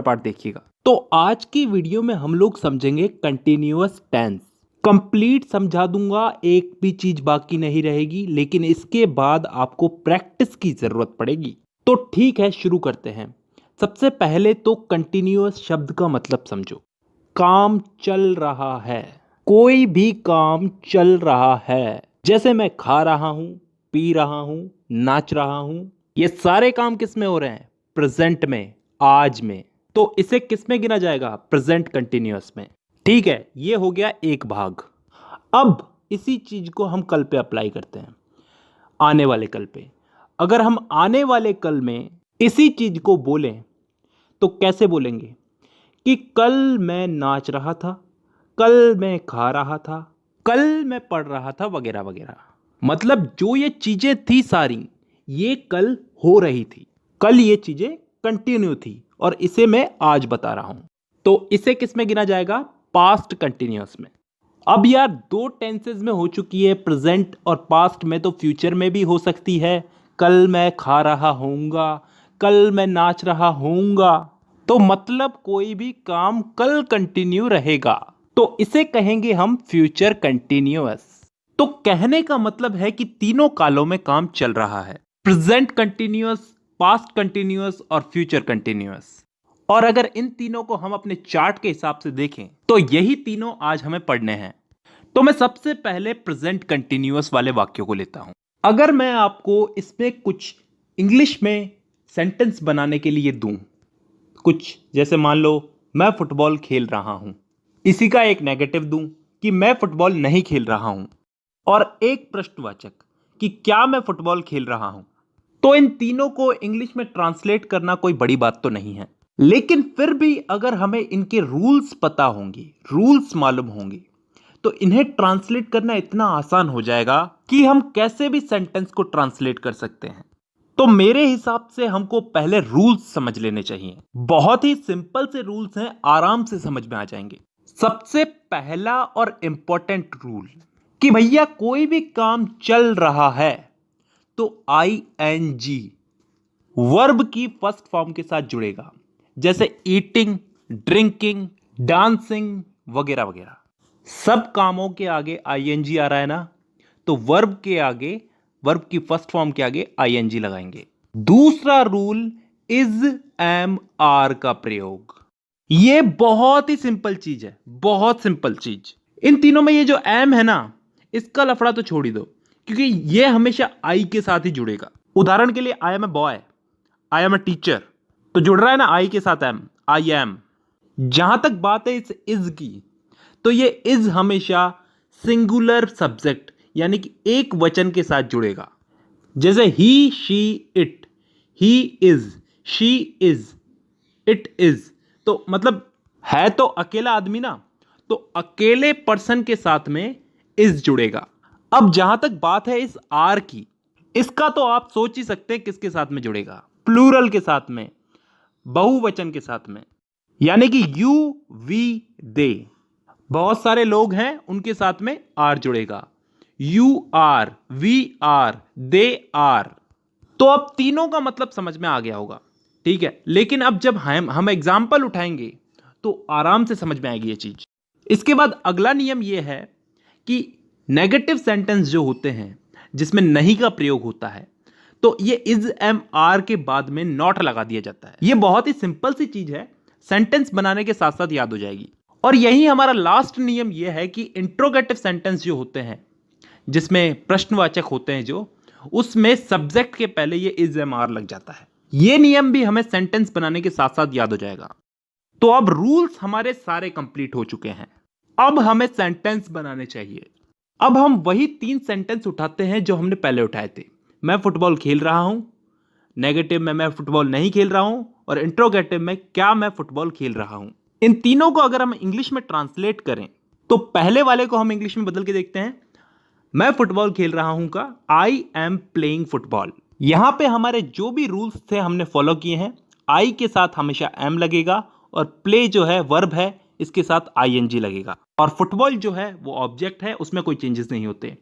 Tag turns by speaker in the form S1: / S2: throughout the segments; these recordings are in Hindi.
S1: पार्ट देखिएगा। तो आज की वीडियो में हम लोग समझेंगे कंटिन्यूअस टेंस। कंप्लीट समझा दूंगा, एक भी चीज बाकी नहीं रहेगी, लेकिन इसके बाद आपको प्रैक्टिस की जरूरत पड़ेगी। तो ठीक है, शुरू करते हैं। सबसे पहले तो कंटिन्यूअस शब्द का मतलब समझो। काम चल रहा है, कोई भी काम चल रहा है। जैसे मैं खा रहा हूं, पी रहा हूं, नाच रहा हूं, ये सारे काम किस में हो रहे हैं? प्रेजेंट में, आज में। तो इसे किस में गिना जाएगा? प्रेजेंट कंटिन्यूअस में। ठीक है, ये हो गया एक भाग। अब इसी चीज को हम कल पे अप्लाई करते हैं, आने वाले कल पे। अगर हम आने वाले कल में इसी चीज को बोलें तो कैसे बोलेंगे कि कल मैं नाच रहा था, कल मैं खा रहा था, कल मैं पढ़ रहा था, वगैरह वगैरह। मतलब जो ये चीजें थी सारी, ये कल हो रही थी, कल ये चीजें कंटिन्यू थी, और इसे मैं आज बता रहा हूं। तो इसे किस में गिना जाएगा? पास्ट कंटिन्यूअस में। अब यार दो टेंसेज में हो चुकी है, प्रेजेंट और पास्ट में, तो फ्यूचर में भी हो सकती है। कल मैं खा रहा होऊंगा, कल मैं नाच रहा होऊंगा। तो मतलब कोई भी काम कल कंटिन्यू रहेगा, तो इसे कहेंगे हम फ्यूचर कंटिन्यूअस। तो कहने का मतलब है कि तीनों कालों में काम चल रहा है, प्रेजेंट कंटिन्यूअस, पास्ट कंटिन्यूअस और फ्यूचर कंटिन्यूअस। और अगर इन तीनों को हम अपने चार्ट के हिसाब से देखें तो यही तीनों आज हमें पढ़ने हैं। तो मैं सबसे पहले प्रेजेंट कंटिन्यूअस वाले वाक्यों को लेता हूं। अगर मैं आपको इसमें कुछ इंग्लिश में सेंटेंस बनाने के लिए दूं, कुछ जैसे मान लो मैं फुटबॉल खेल रहा हूं, इसी का एक नेगेटिव दूं कि मैं फुटबॉल नहीं खेल रहा हूं, और एक प्रश्नवाचक कि क्या मैं फुटबॉल खेल रहा हूं, तो इन तीनों को इंग्लिश में ट्रांसलेट करना कोई बड़ी बात तो नहीं है। लेकिन फिर भी अगर हमें इनके रूल्स पता होंगे, रूल्स मालूम होंगे, तो इन्हें ट्रांसलेट करना इतना आसान हो जाएगा कि हम कैसे भी सेंटेंस को ट्रांसलेट कर सकते हैं। तो मेरे हिसाब से हमको पहले रूल्स समझ लेने चाहिए। बहुत ही सिंपल से रूल्स हैं, आराम से समझ में आ जाएंगे। सबसे पहला और इंपॉर्टेंट रूल कि भैया कोई भी काम चल रहा है तो ING वर्ब की फर्स्ट फॉर्म के साथ जुड़ेगा। जैसे ईटिंग, ड्रिंकिंग, डांसिंग, वगैरह वगैरह। सब कामों के आगे ING आ रहा है ना, तो वर्ब के आगे, वर्ब की फर्स्ट फॉर्म के आगे ING लगाएंगे। दूसरा रूल, इज, एम, आर का प्रयोग। यह बहुत ही सिंपल चीज है, बहुत सिंपल चीज। इन तीनों में ये जो एम है ना, इसका लफड़ा तो छोड़ ही दो, क्योंकि यह हमेशा आई के साथ ही जुड़ेगा। उदाहरण के लिए I am a boy, I am a teacher, तो जुड़ रहा है ना आई के साथ एम, आई एम। जहां तक बात है इस इज की, तो ये इज हमेशा सिंगुलर सब्जेक्ट यानी कि एक वचन के साथ जुड़ेगा। जैसे he, she, it, he is, she is, it is. तो मतलब है तो अकेला आदमी ना, तो अकेले पर्सन के साथ में इज जुड़ेगा। अब जहां तक बात है इस आर की, इसका तो आप सोच ही सकते हैं किसके साथ में जुड़ेगा? प्लूरल के साथ में, बहुवचन के साथ में, यानी कि यू, वी, दे। बहुत सारे लोग हैं, उनके साथ में आर जुड़ेगा। You are, we are, they are. तो अब तीनों का मतलब समझ में आ गया होगा, ठीक है। लेकिन अब जब हम एग्जाम्पल उठाएंगे तो आराम से समझ में आएगी ये चीज। इसके बाद अगला नियम यह है कि नेगेटिव सेंटेंस जो होते हैं, जिसमें नहीं का प्रयोग होता है, तो ये इज, एम, आर के बाद में नॉट लगा दिया जाता है। ये बहुत ही सिंपल सी चीज है, सेंटेंस बनाने के साथ साथ याद हो जाएगी। और यही हमारा लास्ट नियम यह है कि इंट्रोगेटिव सेंटेंस जो होते हैं, जिसमें प्रश्नवाचक होते हैं, जो उसमें सब्जेक्ट के पहले ये इज, एम, आर लग जाता है। ये नियम भी हमें सेंटेंस बनाने के साथ साथ याद हो जाएगा। तो अब रूल्स हमारे सारे कंप्लीट हो चुके हैं, अब हमें सेंटेंस बनाने चाहिए। अब हम वही 3 सेंटेंस उठाते हैं जो हमने पहले उठाए थे। मैं फुटबॉल खेल रहा हूं, नेगेटिव में मैं फुटबॉल नहीं खेल रहा हूं, और इंट्रोगेटिव में क्या मैं फुटबॉल खेल रहा हूं। इन तीनों को अगर हम इंग्लिश में ट्रांसलेट करें तो पहले वाले को हम इंग्लिश में बदल के देखते हैं। मैं फुटबॉल खेल रहा हूं का आई एम प्लेइंग फुटबॉल। यहां पे हमारे जो भी रूल्स थे हमने फॉलो किए हैं। आई के साथ हमेशा एम लगेगा, और प्ले जो है वर्ब है, इसके साथ ING लगेगा, और फुटबॉल जो है वो ऑब्जेक्ट है, उसमें कोई चेंजेस नहीं होते,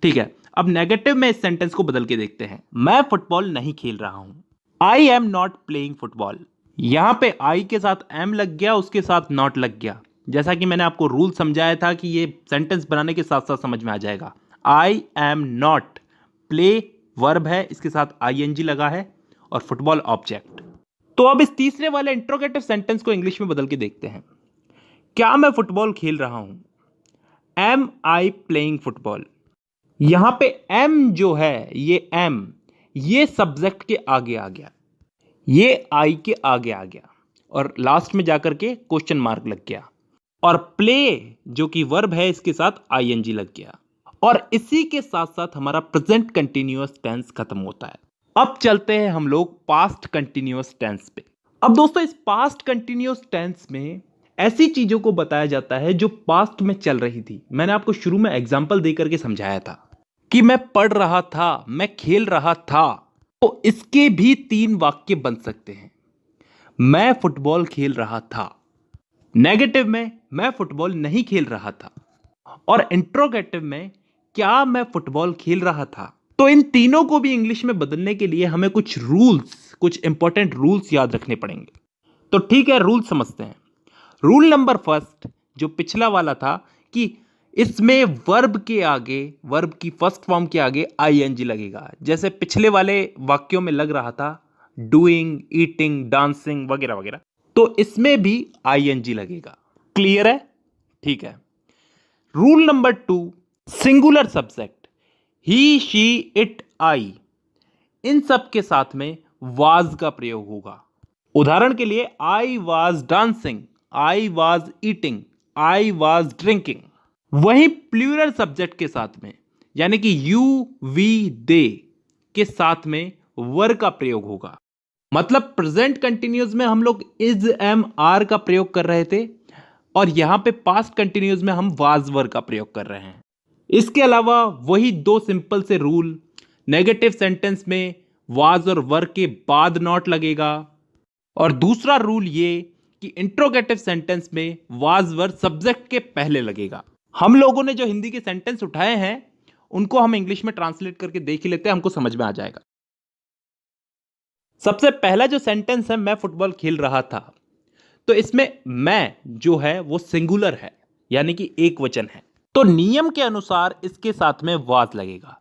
S1: ठीक है। अब नेगेटिव में इस सेंटेंस को बदल के देखते हैं। मैं फुटबॉल नहीं खेल रहा हूं, I am not playing football. यहां पे आई के साथ एम लग गया, उसके साथ नॉट लग गया। जैसा कि मैंने आपको रूल समझाया था कि ये सेंटेंस बनाने के साथ साथ समझ में आ जाएगा। I am not, play verb है, इसके साथ आईएनजी लगा है, और फुटबॉल ऑब्जेक्ट। तो अब इस तीसरे वाले इंट्रोगेटिव सेंटेंस को इंग्लिश में बदल के देखते हैं। क्या मैं फुटबॉल खेल रहा हूं? Am I playing football. यहां पे एम जो है, ये सब्जेक्ट के आगे आ गया, ये आई के आगे आ गया, और लास्ट में जाकर के क्वेश्चन मार्क लग गया। और प्ले जो कि वर्ब है, इसके साथ आईएनजी लग गया, और इसी के साथ साथ हमारा प्रेजेंट कंटीन्यूअस टेंस खत्म होता है। अब चलते हैं हम लोग पास्ट कंटीन्यूअस टेंस पे। अब दोस्तों, इस पास्ट कंटीन्यूअस टेंस में ऐसी चीजों को बताया जाता है जो पास्ट में चल रही थी। मैंने आपको शुरू में एग्जाम्पल देकर के समझाया था कि मैं पढ़ रहा था, मैं खेल रहा था। तो इसके भी 3 वाक्य बन सकते हैं। मैं फुटबॉल खेल रहा था, नेगेटिव में मैं फुटबॉल नहीं खेल रहा था, और इंट्रोगेटिव में क्या मैं फुटबॉल खेल रहा था। तो इन तीनों को भी इंग्लिश में बदलने के लिए हमें कुछ रूल्स, कुछ इंपॉर्टेंट रूल्स याद रखने पड़ेंगे। तो ठीक है, रूल समझते हैं। रूल नंबर फर्स्ट, जो पिछला वाला था कि इसमें वर्ब के आगे, वर्ब की फर्स्ट फॉर्म के आगे आईएनजी लगेगा, जैसे पिछले वाले वाक्यों में लग रहा था डूइंग, ईटिंग, डांसिंग वगैरह वगैरह, तो इसमें भी आईएनजी लगेगा। क्लियर है? ठीक है। Rule number 2, singular subject, he, she, it, I, इन सब के साथ में वाज का प्रयोग होगा। उदाहरण के लिए I was dancing, I was eating, I was drinking. वहीं प्लूरल सब्जेक्ट के साथ में, यानी कि यू, वी, दे के साथ में वर का प्रयोग होगा। मतलब प्रेजेंट कंटिन्यूस में हम लोग इज, एम, आर का प्रयोग कर रहे थे, और यहां पे पास्ट कंटिन्यूस में हम वाज वर का प्रयोग कर रहे हैं। इसके अलावा वही 2 सिंपल से रूल, नेगेटिव सेंटेंस में वाज और वर के बाद नॉट लगेगा, और दूसरा रूल ये कि इंट्रोगेटिव सेंटेंस में वाज वर सब्जेक्ट के पहले लगेगा। हम लोगों ने जो हिंदी के सेंटेंस उठाए हैं उनको हम इंग्लिश में ट्रांसलेट करके देख ही लेते हैं, हमको समझ में आ जाएगा। सबसे पहला जो सेंटेंस है, मैं फुटबॉल खेल रहा था, तो इसमें मैं जो है वो सिंगुलर है, यानी कि एक वचन है, तो नियम के अनुसार इसके साथ में वाज लगेगा।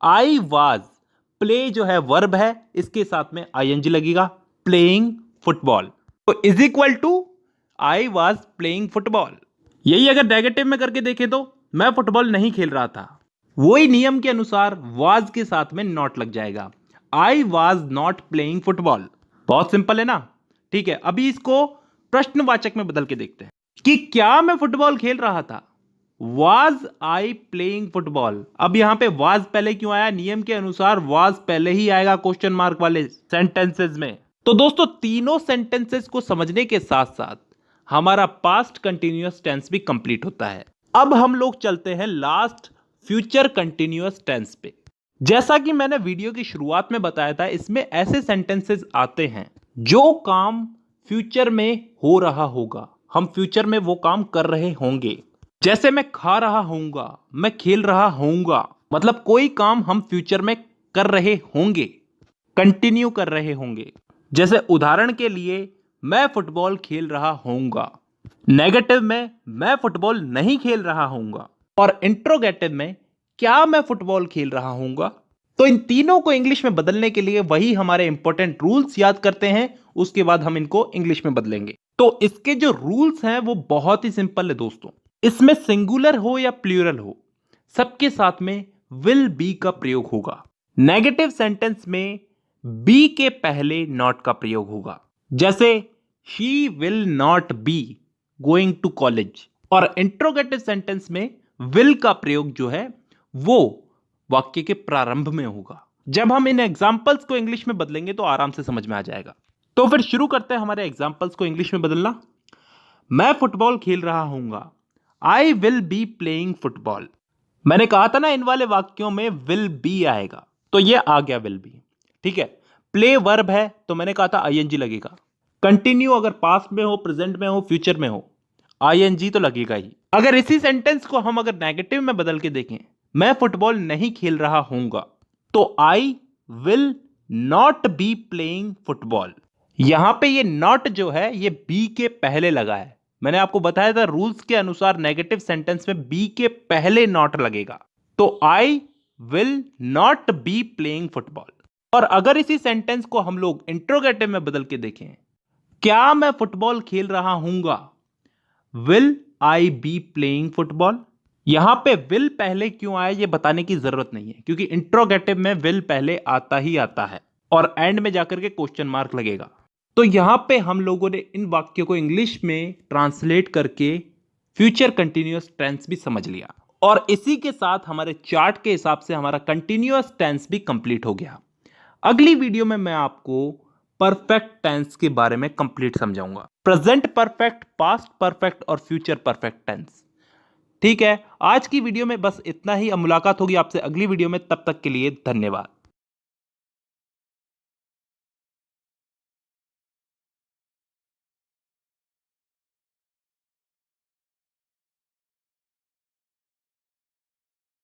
S1: आई वाज, प्ले जो है वर्ब है, इसके साथ में आईएनजी लगेगा, प्लेइंग फुटबॉल, तो is equal to I was playing football. यही अगर नेगेटिव में करके देखें तो मैं फुटबॉल नहीं खेल रहा था, वही नियम के अनुसार वाज के साथ में नॉट लग जाएगा, I was not playing football. बहुत सिंपल है ना? ठीक है, अभी इसको प्रश्नवाचक में बदल के देखते हैं कि क्या मैं फुटबॉल खेल रहा था, वाज आई प्लेइंग फुटबॉल। अब यहां पे वाज पहले क्यों आया? नियम के अनुसार वाज पहले ही आएगा क्वेश्चन मार्क वाले सेंटेंसेस में। तो दोस्तों, तीनों सेंटेंसेस को समझने के साथ साथ हमारा पास्ट कंटिन्यूअस टेंस भी कंप्लीट होता है। अब हम लोग चलते हैं लास्ट फ्यूचर कंटिन्यूअस टेंस पे। जैसा कि मैंने वीडियो की शुरुआत में बताया था, इसमें ऐसे सेंटेंसेस आते हैं जो काम फ्यूचर में हो रहा होगा, हम फ्यूचर में वो काम कर रहे होंगे। जैसे मैं खा रहा होऊंगा, मैं खेल रहा होऊंगा, मतलब कोई काम हम फ्यूचर में कर रहे होंगे, कंटिन्यू कर रहे होंगे। जैसे उदाहरण के लिए मैं फुटबॉल खेल रहा होऊंगा, नेगेटिव में मैं फुटबॉल नहीं खेल रहा होऊंगा, और इंट्रोगेटिव में क्या मैं फुटबॉल खेल रहा होऊंगा। तो इन तीनों को इंग्लिश में बदलने के लिए वही हमारे इंपॉर्टेंट रूल्स याद करते हैं, उसके बाद हम इनको इंग्लिश में बदलेंगे। तो इसके जो रूल्स हैं वो बहुत ही सिंपल है दोस्तों। इसमें सिंगुलर हो या प्लूरल हो, सबके साथ में विल बी का प्रयोग होगा। नेगेटिव सेंटेंस में बी के पहले नॉट का प्रयोग होगा, जैसे she will not be going to college. और इंट्रोगेटिव सेंटेंस में विल का प्रयोग जो है वो वाक्य के प्रारंभ में होगा। जब हम इन एग्जाम्पल्स को इंग्लिश में बदलेंगे तो आराम से समझ में आ जाएगा। तो फिर शुरू करते हैं हमारे एग्जाम्पल्स को इंग्लिश में बदलना। मैं फुटबॉल खेल रहा हूंगा, I will be playing football. मैंने कहा था ना, इन वाले वाक्यों में विल बी आएगा, तो ये आ गया विल बी। ठीक है, प्ले वर्ब है तो मैंने कहा था आईएनजी लगेगा। कंटिन्यू अगर पास्ट में हो, प्रेजेंट में हो, फ्यूचर में हो, आईएनजी तो लगेगा ही। अगर इसी सेंटेंस को हम अगर नेगेटिव में बदल के देखें, मैं फुटबॉल नहीं खेल रहा हूंगा, तो I will not B playing football. यहां पे ये नॉट जो है ये बी के पहले लगा है। मैंने आपको बताया था रूल्स के अनुसार नेगेटिव सेंटेंस में बी के पहले नॉट लगेगा। तो I will not B playing football. और अगर इसी सेंटेंस को हम लोग इंट्रोगेटिव में बदल के देखें, क्या मैं फुटबॉल खेल रहा हूंगा, will I be playing football. यहां पे विल पहले क्यों आया ये बताने की जरूरत नहीं है, क्योंकि इंट्रोगेटिव में विल पहले आता ही आता है और एंड में जाकर के क्वेश्चन मार्क लगेगा। तो यहां पे हम लोगों ने इन वाक्यों को इंग्लिश में ट्रांसलेट करके फ्यूचर कंटिन्यूअस टेंस भी समझ लिया, और इसी के साथ हमारे चार्ट के हिसाब से हमारा कंटिन्यूअस टेंस भी कंप्लीट हो गया। अगली वीडियो में मैं आपको परफेक्ट टेंस के बारे में कंप्लीट समझाऊंगा, प्रेजेंट परफेक्ट, पास्ट परफेक्ट और फ्यूचर परफेक्ट टेंस। ठीक है, आज की वीडियो में बस इतना ही। अब मुलाकात होगी आपसे अगली वीडियो में, तब तक के लिए धन्यवाद।